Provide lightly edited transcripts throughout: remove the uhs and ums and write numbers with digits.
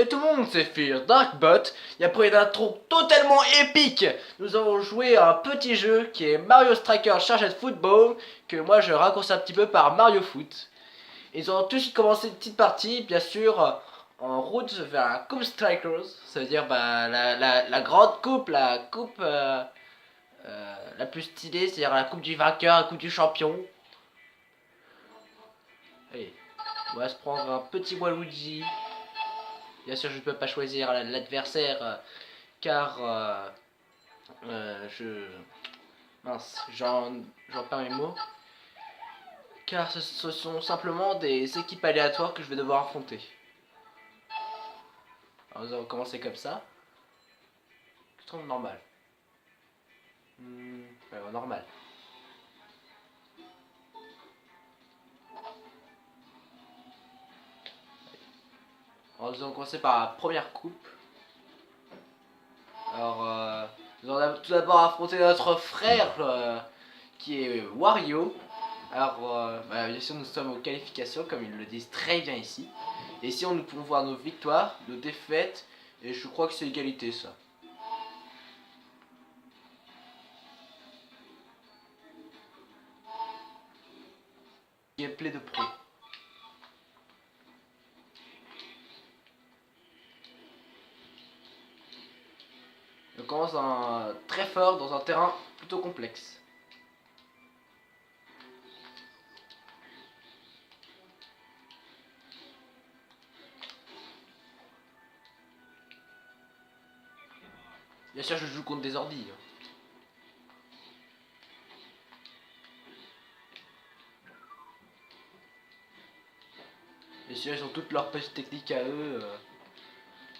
Salut tout le monde, c'est Fear Darkbot. Et après une intro totalement épique, nous allons jouer à un petit jeu qui est Mario Striker Charged Football, que moi je raccourcis un petit peu par Mario Foot. Ils ont tout de suite commencé une petite partie, bien sûr, en route vers la Coupe Strikers. Ça veut dire la grande coupe, la coupe la plus stylée, c'est-à-dire la coupe du vainqueur, la coupe du champion. Allez, on va se prendre un petit Waluigi. Bien sûr, je ne peux pas choisir l'adversaire car je. Mince, j'en perds mes mots. Car ce sont simplement des équipes aléatoires que je vais devoir affronter. Alors, nous allons commencer comme ça. Je trouve normal. Ouais, normal. Alors, nous allons commencer par la première coupe. Alors, nous allons tout d'abord affronter notre frère qui est Wario. Alors, bien sûr, nous sommes aux qualifications, comme ils le disent très bien ici. Et ici, nous pouvons voir nos victoires, nos défaites, et je crois que c'est égalité, ça. Gameplay de pro. On commence très fort dans un terrain plutôt complexe. Bien sûr, je joue contre des ordis. Bien sûr, ils ont toutes leurs petites techniques à eux,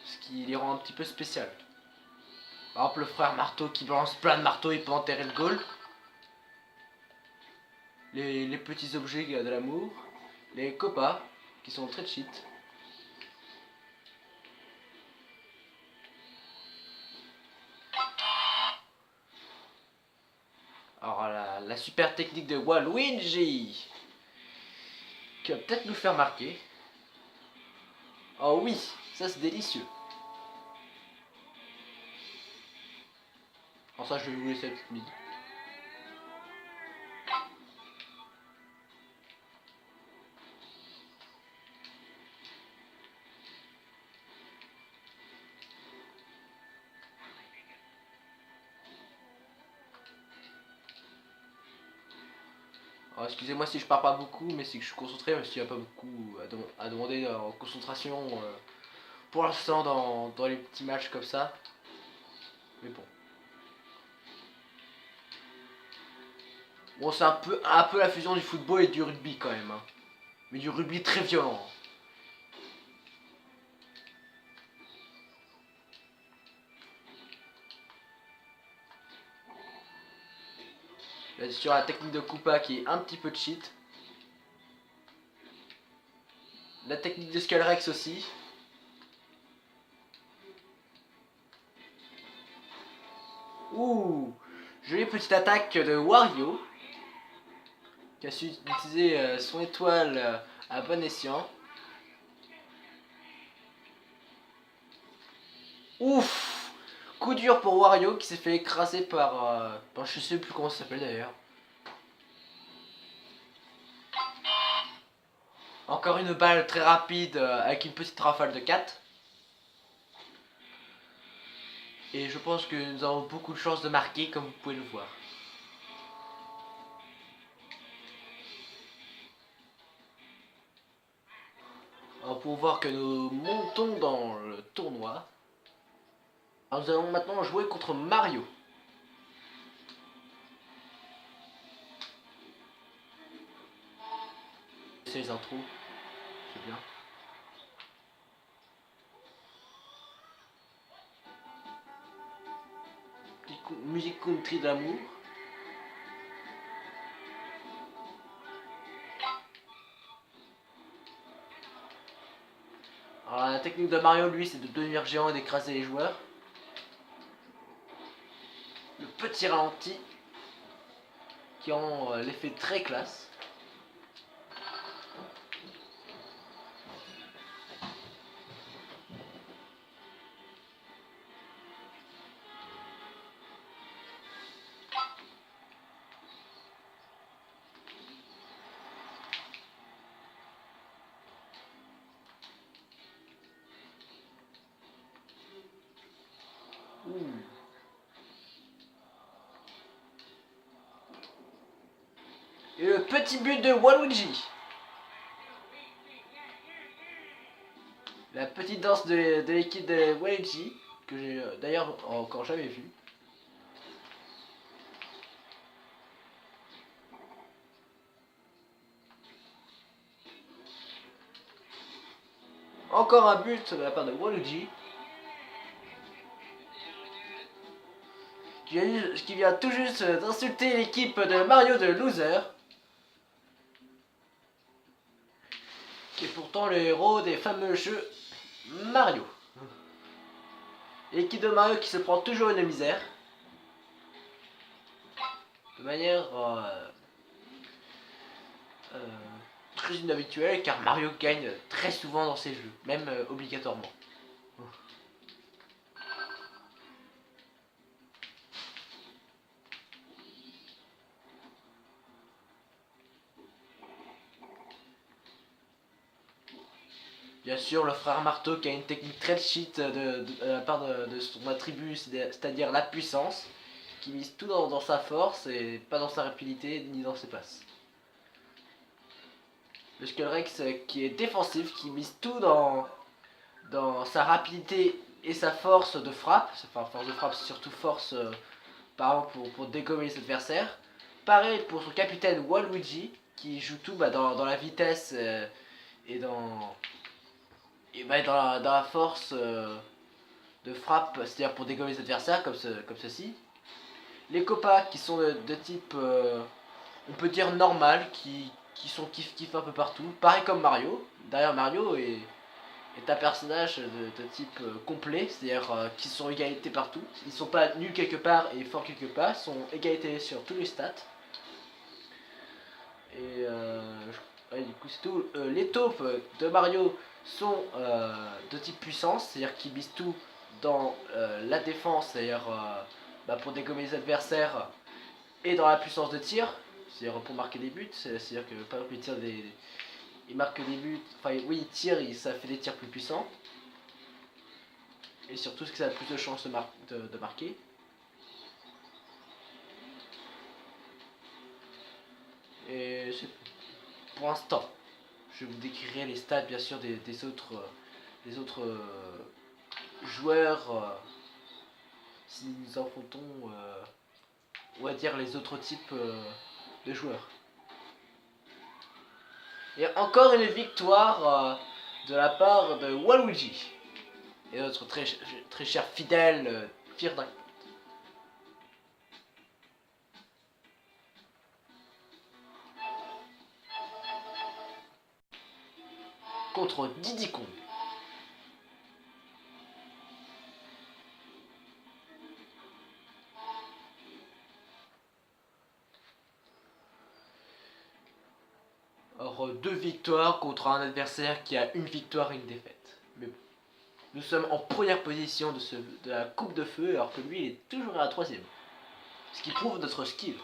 ce qui les rend un petit peu spécial. Par exemple, le frère marteau qui balance plein de marteaux et peut enterrer le goal. Les petits objets de l'amour. Les copas qui sont très cheat. Alors la super technique de Waluigi qui va peut-être nous faire marquer. Oh oui, ça c'est délicieux. Alors ça je vais vous laisser la petite mid. Alors excusez-moi si je parle pas beaucoup, mais c'est que je suis concentré, même s'il n'y a pas beaucoup à demander en concentration pour l'instant dans les petits matchs comme ça. Mais bon. Bon, c'est un peu la fusion du football et du rugby quand même. Hein. Mais du rugby très violent. Là, sur la technique de Koopa qui est un petit peu cheat. La technique de Skullrex aussi. Ouh, jolie petite attaque de Wario qui a su utiliser son étoile à bon escient. Ouf, coup dur pour Wario qui s'est fait écraser par je sais plus comment ça s'appelle d'ailleurs. Encore une balle très rapide avec une petite rafale de 4. Et je pense que nous avons beaucoup de chances de marquer comme vous pouvez le voir. Alors pour voir que nous montons dans le tournoi. Alors nous allons maintenant jouer contre Mario. C'est les intros, c'est bien. Musique country d'amour. Alors la technique de Mario lui c'est de devenir géant et d'écraser les joueurs. Le petit ralenti qui rend l'effet très classe. Ouh. Et le petit but de Waluigi. La petite danse de l'équipe de Waluigi, que j'ai d'ailleurs encore jamais vue. Encore un but de la part de Waluigi. Qui vient tout juste d'insulter l'équipe de Mario de Loser. Qui est pourtant le héros des fameux jeux Mario. L'équipe de Mario qui se prend toujours une misère. De manière très inhabituelle car Mario gagne très souvent dans ses jeux, même obligatoirement. Bien sûr, le frère Marteau qui a une technique très cheat de la part de son attribut, c'est-à-dire la puissance, qui mise tout dans sa force et pas dans sa rapidité ni dans ses passes. Le Skullrex qui est défensif, qui mise tout dans sa rapidité et sa force de frappe. Enfin, force de frappe, c'est surtout force par exemple pour dégommer les adversaires. Pareil pour son capitaine Waluigi qui joue tout dans la vitesse et dans la force de frappe, c'est-à-dire pour dégommer les adversaires comme ceci. Les Koopas qui sont de type, on peut dire normal, qui sont kiff un peu partout, pareil comme Mario. D'ailleurs Mario est un personnage de type complet, c'est-à-dire qui sont égalité partout. Ils sont pas nuls quelque part et forts quelque part, ils sont égalité sur tous les stats. Et ouais, du coup c'est tout. Les taupes de Mario sont de type puissance, c'est-à-dire qu'ils misent tout dans la défense, c'est-à-dire pour dégommer les adversaires, et dans la puissance de tir, c'est-à-dire pour marquer des buts, c'est-à-dire que par exemple il marque des buts, enfin oui il tire, ça fait des tirs plus puissants, et surtout ce que ça a plus de chances de marquer. Et c'est pour l'instant. Je vous décrirai les stats bien sûr des autres joueurs si nous affrontons on va dire les autres types de joueurs. Et encore une victoire de la part de Waluigi et notre très cher fidèle Firdak contre Diddy Kong. Alors, 2 victoires contre un adversaire qui a une victoire et une défaite. Mais bon, nous sommes en première position de la coupe de feu alors que lui il est toujours à la 3ème. Ce qui prouve notre skill.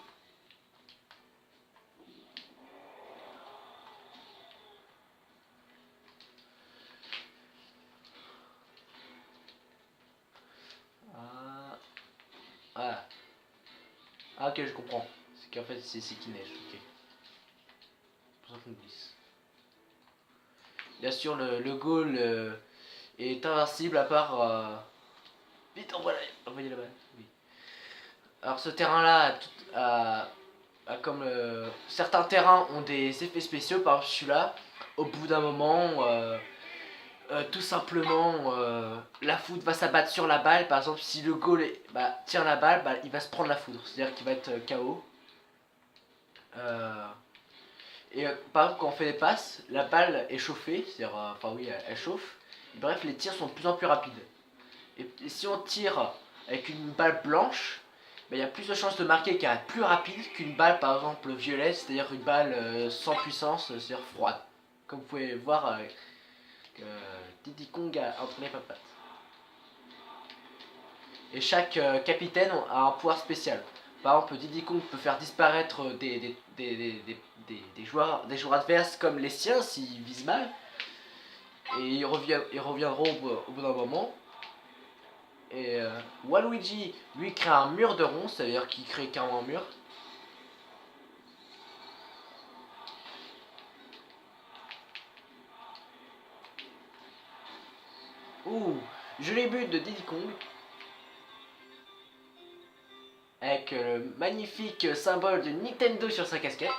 Ah. Ah ok je comprends. C'est qu'en fait c'est qui neige, ok. Pour ça qu'on glisse. Bien sûr le goal est invincible à part... Vite envoyez la balle. Oui. Alors ce terrain là comme certains terrains ont des effets spéciaux, par exemple celui-là, au bout d'un moment tout simplement la foudre va s'abattre sur la balle. Par exemple si le goal tient la balle, il va se prendre la foudre, c'est à dire qu'il va être KO. Et par exemple quand on fait des passes, la balle est chauffée, c'est-à-dire enfin oui elle chauffe, et bref les tirs sont de plus en plus rapides. Et si on tire avec une balle blanche, il y a plus de chances de marquer car elle est plus rapide qu'une balle par exemple violette, c'est-à-dire une balle sans puissance, c'est-à-dire froide. Comme vous pouvez voir avec Diddy Kong a entraîné Papat. Et chaque capitaine a un pouvoir spécial. Par exemple, Diddy Kong peut faire disparaître des joueurs adverses comme les siens s'ils visent mal. Et ils reviendront au bout d'un moment. Et Waluigi, lui, crée un mur de ronces, ça veut dire qu'il crée carrément un mur. Ouh, joli but de Diddy Kong. Avec le magnifique symbole de Nintendo sur sa casquette.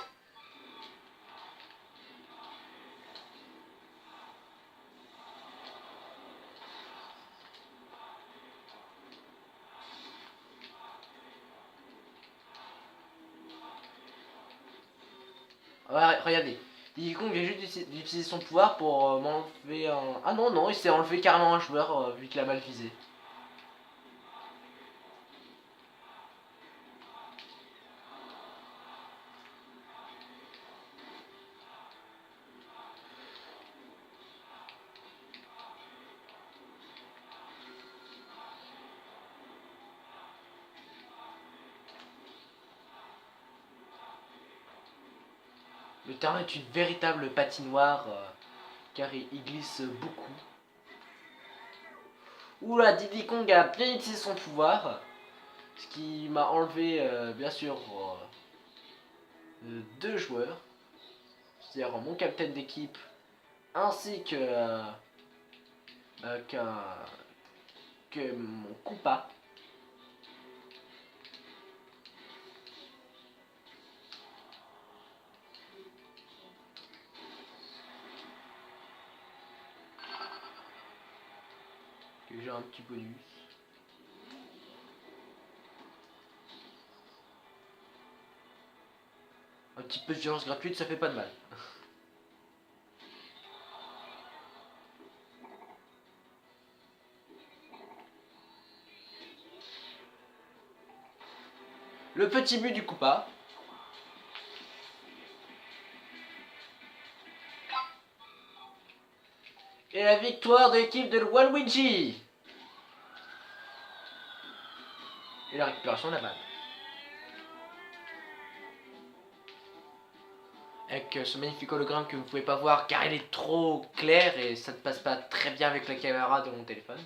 Ouais, regardez, Diddy Kong vient juste d'utiliser son pouvoir pour m'enlever un... Ah non, non, il s'est enlevé carrément un joueur vu qu'il a mal visé. Le terrain est une véritable patinoire car il glisse beaucoup. Oula, Diddy Kong a bien utilisé son pouvoir, ce qui m'a enlevé bien sûr deux joueurs, c'est-à-dire mon capitaine d'équipe ainsi euh, qu'un que mon Koopa. Que j'ai un petit bonus. Un petit peu de violence gratuite, ça fait pas de mal. Le petit but du Koopa. Et la victoire de l'équipe de Waluigi. Et la récupération de la balle. Avec ce magnifique hologramme que vous ne pouvez pas voir car il est trop clair et ça ne passe pas très bien avec la caméra de mon téléphone.